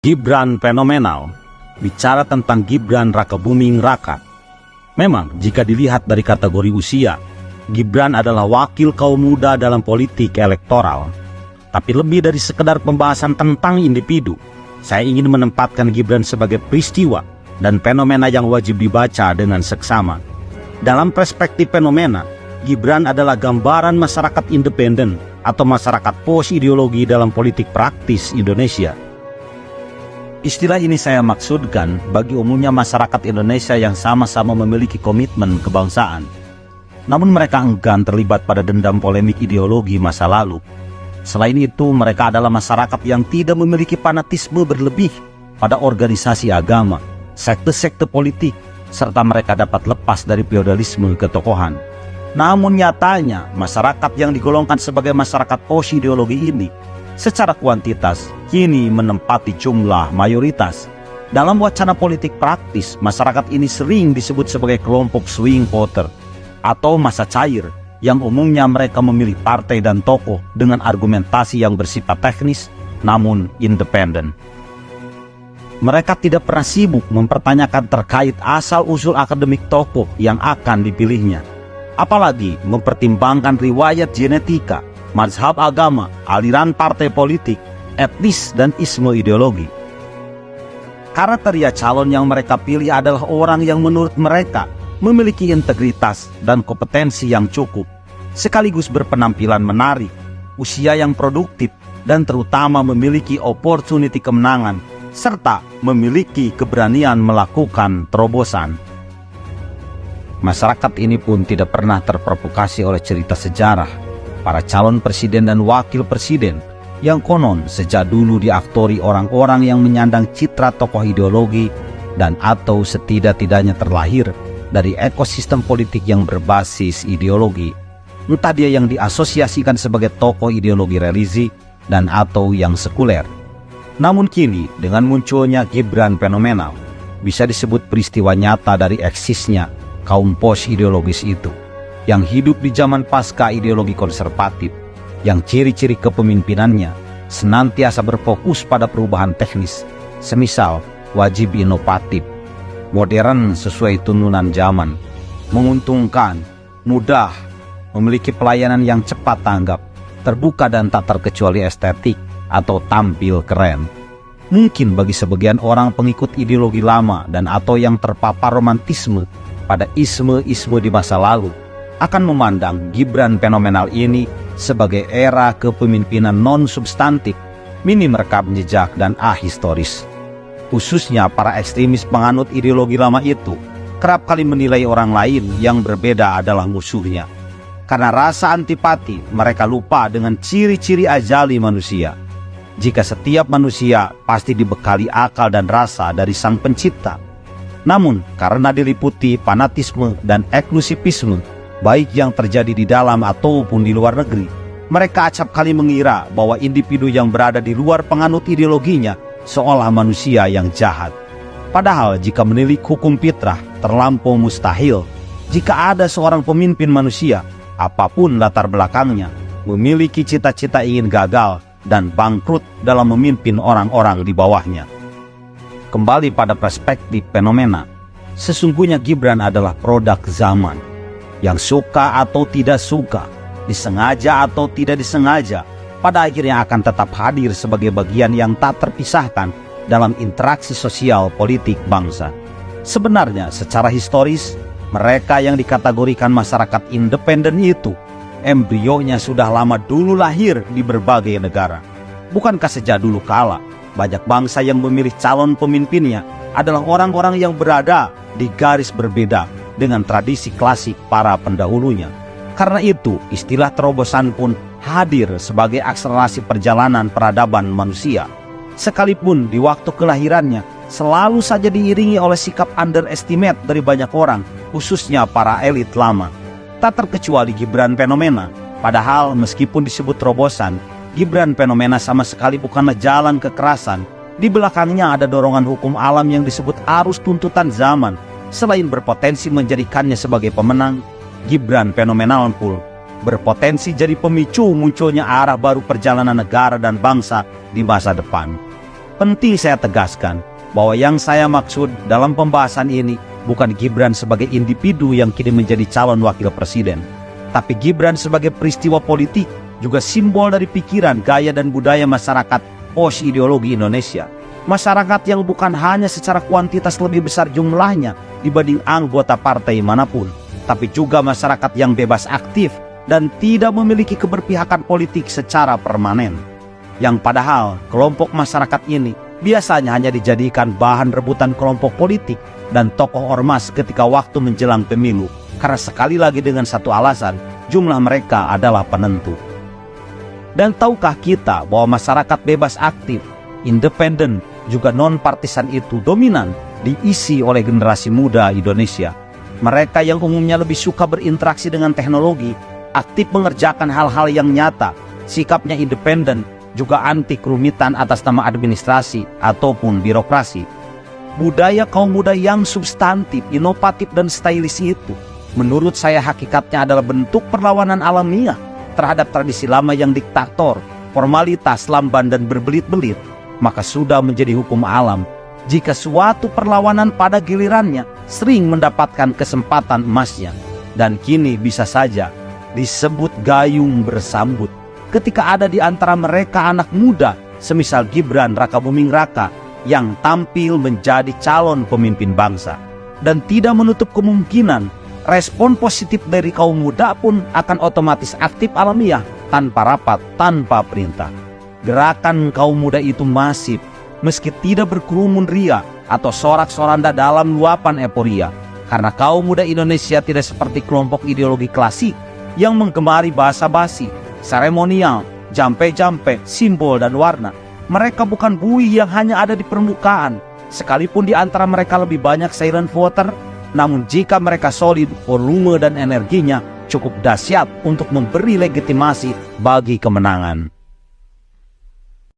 Gibran fenomenal. Bicara tentang Gibran Rakebuming Raka. Memang jika dilihat dari kategori usia, Gibran adalah wakil kaum muda dalam politik elektoral. Tapi lebih dari sekedar pembahasan tentang individu, saya ingin menempatkan Gibran sebagai peristiwa dan fenomena yang wajib dibaca dengan seksama. Dalam perspektif fenomena, Gibran adalah gambaran masyarakat independen atau masyarakat post-ideologi dalam politik praktis Indonesia. Istilah ini saya maksudkan bagi umumnya masyarakat Indonesia yang sama-sama memiliki komitmen kebangsaan. Namun mereka enggan terlibat pada dendam polemik ideologi masa lalu. Selain itu, mereka adalah masyarakat yang tidak memiliki fanatisme berlebih pada organisasi agama, sekte-sekte politik, serta mereka dapat lepas dari feodalisme ketokohan. Namun nyatanya, masyarakat yang digolongkan sebagai masyarakat post-ideologi ini secara kuantitas kini menempati jumlah mayoritas. Dalam wacana politik praktis, masyarakat ini sering disebut sebagai kelompok swing voter atau massa cair, yang umumnya mereka memilih partai dan tokoh dengan argumentasi yang bersifat teknis namun independen. Mereka tidak pernah sibuk mempertanyakan terkait asal-usul akademik tokoh yang akan dipilihnya, apalagi mempertimbangkan riwayat genetika, mazhab agama, aliran partai politik, etnis, dan isme ideologi. Kriteria calon yang mereka pilih adalah orang yang menurut mereka memiliki integritas dan kompetensi yang cukup, sekaligus berpenampilan menarik, usia yang produktif, dan terutama memiliki opportunity kemenangan, serta memiliki keberanian melakukan terobosan. Masyarakat ini pun tidak pernah terprovokasi oleh cerita sejarah para calon presiden dan wakil presiden yang konon sejak dulu diaktori orang-orang yang menyandang citra tokoh ideologi dan atau setidak-tidaknya terlahir dari ekosistem politik yang berbasis ideologi, entah dia yang diasosiasikan sebagai tokoh ideologi religi dan atau yang sekuler. Namun kini dengan munculnya Gibran fenomenal, bisa disebut peristiwa nyata dari eksisnya kaum post ideologis itu yang hidup di zaman pasca ideologi konservatif, yang ciri-ciri kepemimpinannya senantiasa berfokus pada perubahan teknis, semisal wajib inovatif, modern sesuai tuntunan zaman, menguntungkan, mudah, memiliki pelayanan yang cepat tanggap, terbuka dan tak terkecuali estetik atau tampil keren. Mungkin bagi sebagian orang pengikut ideologi lama dan atau yang terpapar romantisme pada isme-isme di masa lalu, akan memandang Gibran fenomenal ini sebagai era kepemimpinan non-substantif, minim rekam jejak dan ahistoris. Khususnya para ekstremis penganut ideologi lama itu kerap kali menilai orang lain yang berbeda adalah musuhnya. Karena rasa antipati, mereka lupa dengan ciri-ciri azali manusia. Jika setiap manusia pasti dibekali akal dan rasa dari Sang Pencipta, namun karena diliputi fanatisme dan eksklusivisme, baik yang terjadi di dalam ataupun di luar negeri, mereka acap kali mengira bahwa individu yang berada di luar penganut ideologinya seolah manusia yang jahat. Padahal jika menilik hukum fitrah terlampau mustahil jika ada seorang pemimpin manusia, apapun latar belakangnya, memiliki cita-cita ingin gagal dan bangkrut dalam memimpin orang-orang di bawahnya. Kembali pada perspektif fenomena, sesungguhnya Gibran adalah produk zaman, yang suka atau tidak suka, disengaja atau tidak disengaja, pada akhirnya akan tetap hadir sebagai bagian yang tak terpisahkan dalam interaksi sosial politik bangsa. Sebenarnya secara historis, mereka yang dikategorikan masyarakat independen itu, embrionya sudah lama dulu lahir di berbagai negara. Bukankah sejak dulu kala, banyak bangsa yang memilih calon pemimpinnya adalah orang-orang yang berada di garis berbeda dengan tradisi klasik para pendahulunya. Karena itu, istilah terobosan pun hadir sebagai akselerasi perjalanan peradaban manusia. Sekalipun di waktu kelahirannya selalu saja diiringi oleh sikap underestimate dari banyak orang, khususnya para elit lama. Tak terkecuali Gibran fenomena. Padahal meskipun disebut terobosan, Gibran fenomena sama sekali bukanlah jalan kekerasan. Di belakangnya ada dorongan hukum alam yang disebut arus tuntutan zaman. Selain berpotensi menjadikannya sebagai pemenang, Gibran fenomenal pun berpotensi jadi pemicu munculnya arah baru perjalanan negara dan bangsa di masa depan. Penting saya tegaskan bahwa yang saya maksud dalam pembahasan ini bukan Gibran sebagai individu yang kini menjadi calon wakil presiden, tapi Gibran sebagai peristiwa politik, juga simbol dari pikiran, gaya dan budaya masyarakat post ideologi Indonesia. Masyarakat yang bukan hanya secara kuantitas lebih besar jumlahnya dibanding anggota partai manapun, tapi juga masyarakat yang bebas aktif dan tidak memiliki keberpihakan politik secara permanen. Yang padahal kelompok masyarakat ini biasanya hanya dijadikan bahan rebutan kelompok politik dan tokoh ormas ketika waktu menjelang pemilu, karena sekali lagi dengan satu alasan, jumlah mereka adalah penentu. Dan tahukah kita bahwa masyarakat bebas aktif, independen, juga non-partisan itu dominan diisi oleh generasi muda Indonesia. Mereka yang umumnya lebih suka berinteraksi dengan teknologi, aktif mengerjakan hal-hal yang nyata, sikapnya independen, juga anti kerumitan atas nama administrasi ataupun birokrasi. Budaya kaum muda yang substantif, inovatif dan stylish itu, menurut saya hakikatnya adalah bentuk perlawanan alamiah terhadap tradisi lama yang diktator, formalitas, lamban dan berbelit-belit. Maka sudah menjadi hukum alam jika suatu perlawanan pada gilirannya sering mendapatkan kesempatan emasnya, dan kini bisa saja disebut gayung bersambut ketika ada di antara mereka anak muda semisal Gibran Rakabuming Raka yang tampil menjadi calon pemimpin bangsa. Dan tidak menutup kemungkinan respon positif dari kaum muda pun akan otomatis aktif alamiah, tanpa rapat, tanpa perintah. Gerakan kaum muda itu masif, meski tidak berkerumun ria atau sorak-soranda dalam luapan euforia. Karena kaum muda Indonesia tidak seperti kelompok ideologi klasik yang menggemari bahasa basi, seremonial, jampe-jampe, simbol dan warna. Mereka bukan buih yang hanya ada di permukaan. Sekalipun di antara mereka lebih banyak silent voter, namun jika mereka solid, volume dan energinya cukup dahsyat untuk memberi legitimasi bagi kemenangan.